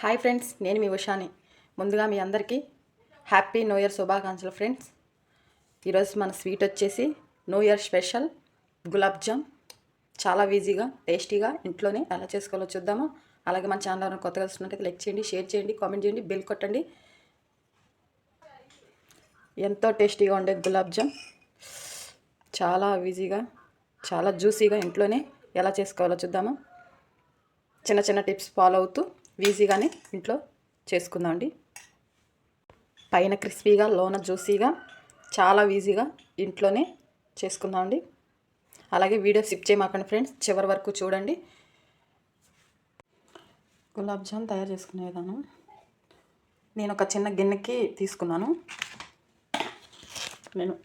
Hi friends, నేను మీ ఉషాని. ముందుగా మీ అందరికీ హ్యాపీ న్యూ ఇయర్ శుభాకాంక్షలు ఫ్రెండ్స్. ఈరోజు మన స్వీట్ వచ్చేసి new year special gulab jam. చాలా ఈజీగా టేస్టీగా ఇంట్లోనే ఎలా చేసుకోవాలో చూద్దాము. అలాగే మన ఛానల్ కొత్తగా వస్తున్నట్లయితే లైక్ చేయండి, షేర్ చేయండి, కామెంట్ చేయండి, బెల్ కొట్టండి. ఎంతో టేస్టీగా ఉండే గులాబ్ జామ్ చాలా ఈజీగా చాలా జ్యూసీగా ఇంట్లోనే ఎలా చేసుకోవాలో చూద్దాము. చిన్న చిన్న టిప్స్ ఫాలో అవుతూ ఈజీగానే ఇంట్లో చేసుకుందామండి. పైన క్రిస్పీగా లోన జ్యూసీగా చాలా ఈజీగా ఇంట్లోనే చేసుకుందామండి. అలాగే వీడియో స్కిప్ చేయమాకండి ఫ్రెండ్స్, చివరి వరకు చూడండి. గులాబ్ జామ్ తయారు చేసుకునే విధానం. నేను ఒక చిన్న గిన్నెకి తీసుకున్నాను. నేను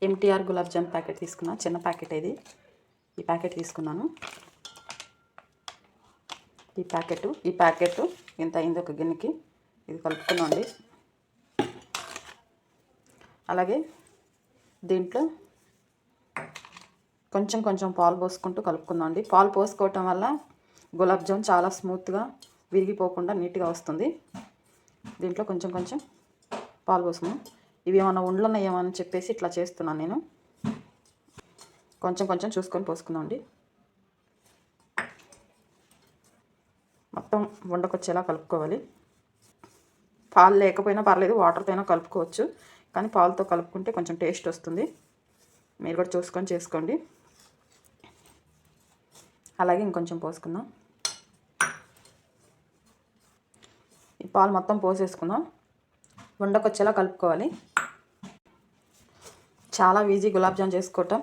ఎంటీఆర్ గులాబ్ జామ్ ప్యాకెట్ తీసుకున్నాను. చిన్న ప్యాకెట్ ఇది. ఈ ప్యాకెట్ తీసుకున్నాను. ఈ ప్యాకెట్ ఇంత అయింది ఒక గిన్నెకి. ఇది కలుపుకున్నాండి. అలాగే దీంట్లో కొంచెం కొంచెం పాలు పోసుకుంటూ కలుపుకుందామండి. పాలు పోసుకోవటం వల్ల గులాబ్ జామ్ చాలా స్మూత్గా విరిగిపోకుండా నీట్గా వస్తుంది. దీంట్లో కొంచెం కొంచెం పాలు పోసుకున్నాం. ఇవి ఏమైనా ఉండలున్నాయేమో అని చెప్పేసి ఇట్లా చేస్తున్నాను నేను. కొంచెం కొంచెం చూసుకొని పోసుకుందామండి. మొత్తం వండకొచ్చేలా కలుపుకోవాలి. పాలు లేకపోయినా పర్లేదు, వాటర్తో అయినా కలుపుకోవచ్చు, కానీ పాలతో కలుపుకుంటే కొంచెం టేస్ట్ వస్తుంది. మీరు కూడా చూసుకొని చేసుకోండి. అలాగే ఇంకొంచెం పోసుకుందాం. ఈ పాలు మొత్తం పోసేసుకుందాం. వండకొచ్చేలా కలుపుకోవాలి. చాలా ఈజీ గులాబ్ జామ్ చేసుకోవటం.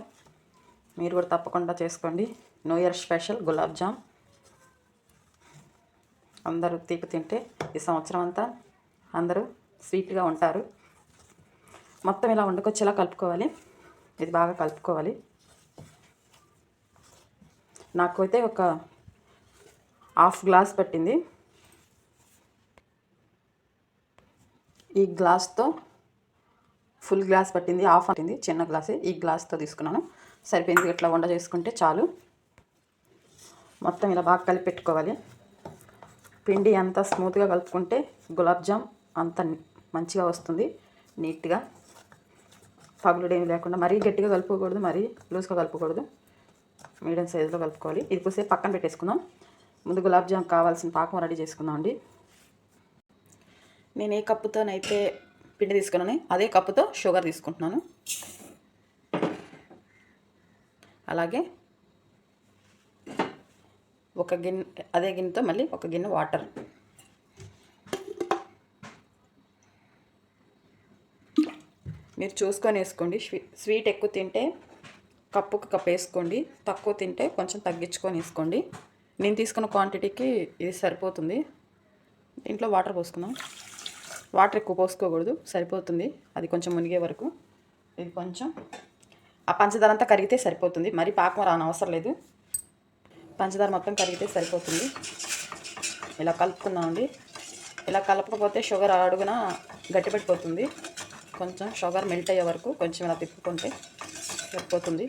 మీరు కూడా తప్పకుండా చేసుకోండి. New year special gulab jam. అందరూ తీపి తింటే ఈ సంవత్సరం అంతా అందరూ స్వీట్గా ఉంటారు. మొత్తం ఇలా వండుకొచ్చేలా కలుపుకోవాలి. ఇది బాగా కలుపుకోవాలి. నాకైతే ఒక హాఫ్ గ్లాస్ పట్టింది. ఈ గ్లాస్తో ఫుల్ గ్లాస్ పట్టింది, హాఫ్ పట్టింది. చిన్న గ్లాసే, ఈ గ్లాస్తో తీసుకున్నాను. సరిపోయింది. ఇట్లా వండ చేసుకుంటే చాలు. మొత్తం ఇలా బాగా కలిపి పెట్టుకోవాలి. పిండి అంతా స్మూత్గా కలుపుకుంటే గులాబ్ జామ్ అంత మంచిగా వస్తుంది. నీట్గా పగులుడేమి లేకుండా మరీ గట్టిగా కలుపుకోకూడదు, మరీ లూజ్గా కలుపుకోకూడదు. మీడియం సైజులో కలుపుకోవాలి. ఇది కొద్దిసేపు పక్కన పెట్టేసుకుందాం. ముందు గులాబ్ జామ్ కావాల్సిన పాకం రెడీ చేసుకుందాం అండి. నేను ఏ కప్పుతోనైతే పిండి తీసుకున్నాను అదే కప్పుతో షుగర్ తీసుకుంటున్నాను. అలాగే ఒక గిన్నె, అదే గిన్నెతో మళ్ళీ ఒక గిన్నె వాటర్. మీరు చూసుకొని వేసుకోండి. స్వీట్ ఎక్కువ తింటే కప్పుకు కప్పు వేసుకోండి, తక్కువ తింటే కొంచెం తగ్గించుకొని వేసుకోండి. నేను తీసుకున్న క్వాంటిటీకి ఇది సరిపోతుంది. దీంట్లో వాటర్ పోసుకుందాం. వాటర్ ఎక్కువ పోసుకోకూడదు, సరిపోతుంది అది కొంచెం మునిగే వరకు. ఇది కొంచెం ఆ పంచదార అంతా కరిగితే సరిపోతుంది, మరి పాకం రానవసరం లేదు. పంచదార మొత్తం కరిగితే సరిపోతుంది. ఇలా కలుపుకుందామండి. ఇలా కలపకపోతే షుగర్ అడుగున గట్టిపడిపోతుంది. కొంచెం షుగర్ మెల్ట్ అయ్యే వరకు కొంచెం ఇలా తిప్పుకుంటే సరిపోతుంది.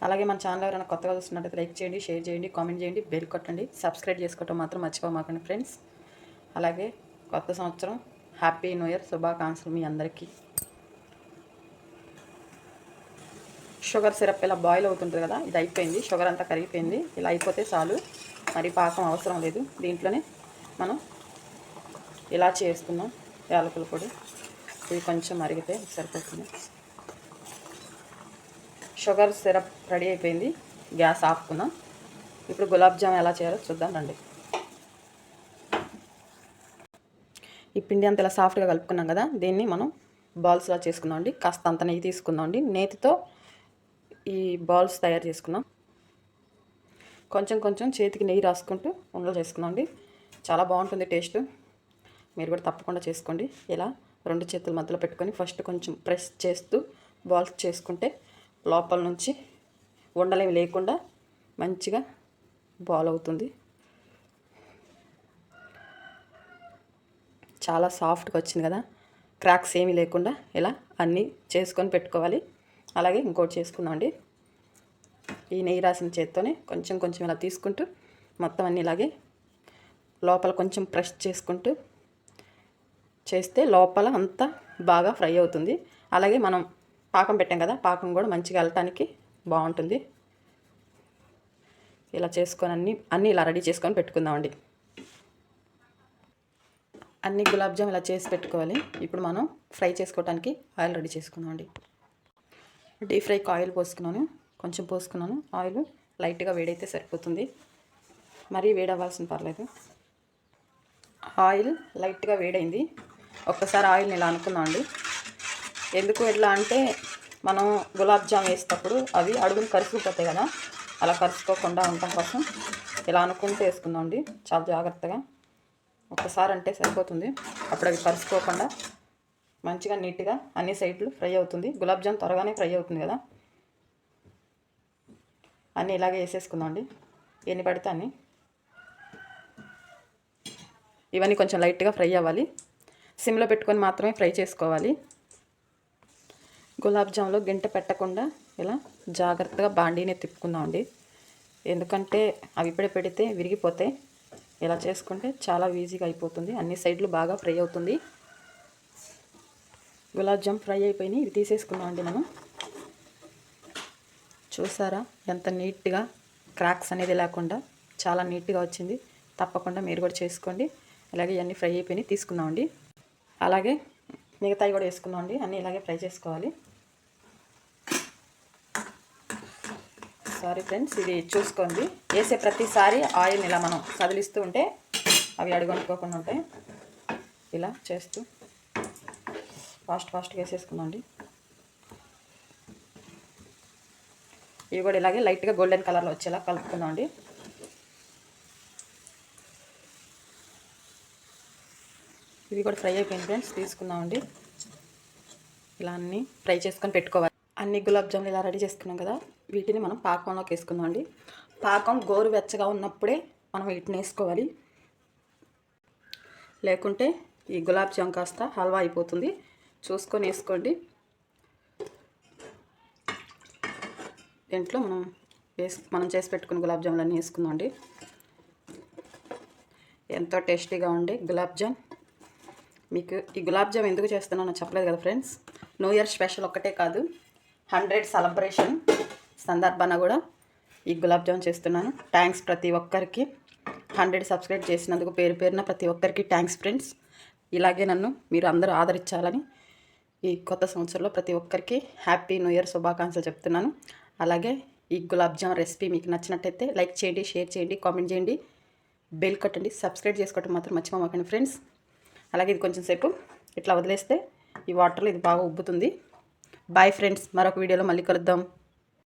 అలాగే మన ఛానల్ ఎవరైనా కొత్తగా చూస్తున్నట్టయితే లైక్ చేయండి, షేర్ చేయండి, కామెంట్ చేయండి, బెల్ కొట్టండి. సబ్స్క్రైబ్ చేసుకోవటం మాత్రం మర్చిపోమాకండి ఫ్రెండ్స్. అలాగే కొత్త సంవత్సరం హ్యాపీ న్యూ ఇయర్ శుభాకాంక్షలు మీ అందరికీ. షుగర్ సిరప్ ఇలా బాయిల్ అవుతుంటుంది కదా, ఇది అయిపోయింది. షుగర్ అంతా కరిగిపోయింది. ఇలా అయిపోతే చాలు, మరి పాకం అవసరం లేదు. దీంట్లోనే మనం ఇలా చేసుకుందాం. యాలకుల పొడి ఇది కొంచెం మరిగితే సరిపోతుంది. షుగర్ సిరప్ రెడీ అయిపోయింది. గ్యాస్ ఆపుకుందాం. ఇప్పుడు గులాబ్ జామ్ ఎలా చేయాలో చూద్దాం రండి. ఈ పిండి అంతా ఇలా సాఫ్ట్గా కలుపుకున్నాం కదా, దీన్ని మనం బాల్స్లా చేసుకుందాం అండి. కాస్త అంత నెయ్యి తీసుకుందాం అండి. నేతితో ఈ బాల్స్ తయారు చేసుకున్నాం. కొంచెం కొంచెం చేతికి నెయ్యి రాసుకుంటూ ఉండలు చేసుకున్నాం అండి. చాలా బాగుంటుంది టేస్ట్. మీరు కూడా తప్పకుండా చేసుకోండి. ఇలా రెండు చేతుల మధ్యలో పెట్టుకొని ఫస్ట్ కొంచెం ప్రెస్ చేస్తూ బాల్స్ చేసుకుంటే లోపల నుంచి ఉండలేమి లేకుండా మంచిగా బాల్ అవుతుంది. చాలా సాఫ్ట్గా వచ్చింది కదా, క్రాక్స్ ఏమీ లేకుండా ఇలా అన్నీ చేసుకొని పెట్టుకోవాలి. అలాగే ఇంకోటి చేసుకుందామండి. ఈ నెయ్యి రాసిన చేత్తోనే కొంచెం కొంచెం ఇలా తీసుకుంటూ మొత్తం అన్నీ ఇలాగే లోపల కొంచెం ప్రెస్ చేసుకుంటూ చేస్తే లోపల అంతా బాగా ఫ్రై అవుతుంది. అలాగే మనం పాకం పెట్టాం కదా, పాకం కూడా మంచిగా వెళ్ళటానికి బాగుంటుంది. ఇలా చేసుకొని అన్నీ ఇలా రెడీ చేసుకొని పెట్టుకుందామండి. అన్ని గులాబ్ జామ్ ఇలా చేసి పెట్టుకోవాలి. ఇప్పుడు మనం ఫ్రై చేసుకోవడానికి ఆయిల్ రెడీ చేసుకుందామండి. డీప్ ఫ్రైకి ఆయిల్ పోసుకున్నాను, కొంచెం పోసుకున్నాను. ఆయిల్ లైట్గా వేడైతే సరిపోతుంది, మరీ వేడవ్వాల్సిన పర్లేదు. ఆయిల్ లైట్గా వేడైంది. ఒక్కసారి ఆయిల్ని ఇలా అనుకుందామండి. ఎందుకు ఎట్లా అంటే మనం గులాబ్ జామ్ వేసేటప్పుడు అవి అడుగులు కరుచుకుపోతాయి కదా, అలా కరుచుకోకుండా ఉండటం కోసం ఇలా అనుకుంటూ వేసుకుందామండి. చాలా జాగ్రత్తగా ఒక్కసారి అంటే సరిపోతుంది. అప్పుడు అవి కరుచుకోకుండా మంచిగా నీట్గా అన్ని సైడ్లు ఫ్రై అవుతుంది. గులాబ్ జామ్ త్వరగానే ఫ్రై అవుతుంది కదా. అన్నీ ఇలాగే వేసేసుకుందామండి, ఎన్ని పడితే అన్నీ. ఇవన్నీ కొంచెం లైట్గా ఫ్రై అవ్వాలి. సిమ్లో పెట్టుకొని మాత్రమే ఫ్రై చేసుకోవాలి. గులాబ్ జామ్లో గంట పెట్టకుండా ఇలా జాగ్రత్తగా బాండీని తిప్పుకుందామండి. ఎందుకంటే అవి ఇప్పుడే పెడితే విరిగిపోతాయి. ఇలా చేసుకుంటే చాలా ఈజీగా అయిపోతుంది. అన్ని సైడ్లు బాగా ఫ్రై అవుతుంది. గులాబ్ జామ్ ఫ్రై అయిపోయినాయి. ఇవి తీసేసుకుందామండి మనం. చూసారా ఎంత నీట్గా క్రాక్స్ అనేది లేకుండా చాలా నీట్గా వచ్చింది. తప్పకుండా మీరు కూడా చేసుకోండి. అలాగే ఇవన్నీ ఫ్రై అయిపోయినాయి, తీసుకుందామండి. అలాగే మిగతాయి కూడా వేసుకుందామండి. అన్నీ ఇలాగే ఫ్రై చేసుకోవాలి. సారీ ఫ్రెండ్స్, ఇది చూసుకోండి. వేసే ప్రతిసారి ఆయిల్ ఇలా మనం కదిలిస్తూ ఉంటే అవి అడుగనుకోకుండా ఉంటాయి. ఇలా చేస్తూ ఫాస్ట్గా వేసేసుకుందామండి. ఇవి కూడా ఇలాగే లైట్గా గోల్డెన్ కలర్లో వచ్చేలా కలుపుకుందామండి. ఇవి కూడా ఫ్రై అయిపోయింది ఫ్రెండ్స్, తీసుకుందామండి. ఇలా అన్నీ ఫ్రై చేసుకొని పెట్టుకోవాలి. అన్ని గులాబ్ జాములు ఇలా రెడీ చేసుకున్నాం కదా, వీటిని మనం పాకంలోకి వేసుకుందామండి. పాకం గోరువెచ్చగా ఉన్నప్పుడే మనం వీటిని వేసుకోవాలి. లేకుంటే ఈ గులాబ్ జామ్ కాస్త హల్వా అయిపోతుంది. చూసుకొని వేసుకోండి. దీంట్లో మనం చేసి పెట్టుకున్న గులాబ్ జాములు అన్నీ వేసుకుందామండి. ఎంతో టేస్టీగా ఉండే గులాబ్ జామ్. మీకు ఈ గులాబ్ జామ్ ఎందుకు చేస్తున్నానో చెప్పలేదు కదా ఫ్రెండ్స్. న్యూ ఇయర్ స్పెషల్ ఒక్కటే కాదు, 100 సెలబ్రేషన్ సందర్భాన కూడా ఈ గులాబ్ జామ్ చేస్తున్నాను. థ్యాంక్స్ ప్రతి ఒక్కరికి. 100 సబ్స్క్రైబ్ చేసినందుకు పేరు పేరున ప్రతి ఒక్కరికి థ్యాంక్స్ ఫ్రెండ్స్. ఇలాగే నన్ను మీరు అందరూ ఆదరించాలని ఈ కొత్త సంవత్సరంలో ప్రతి ఒక్కరికి హ్యాపీ న్యూ ఇయర్ శుభాకాంక్షలు చెప్తున్నాను. అలాగే ఈ గులాబ్ జామ్ రెసిపీ మీకు నచ్చినట్టయితే లైక్ చేయండి, షేర్ చేయండి, కామెంట్ చేయండి, బెల్ కొట్టండి. సబ్స్క్రైబ్ చేసుకోవటం మాత్రం మర్చిపోమాకండి ఫ్రెండ్స్. అలాగే ఇది కొంచెం సేపు ఇట్లా వదిలేస్తే ఈ వాటర్లో ఇది బాగా ఉబ్బుతుంది. బాయ్ ఫ్రెండ్స్, మరొక వీడియోలో మళ్ళీ కలుద్దాం.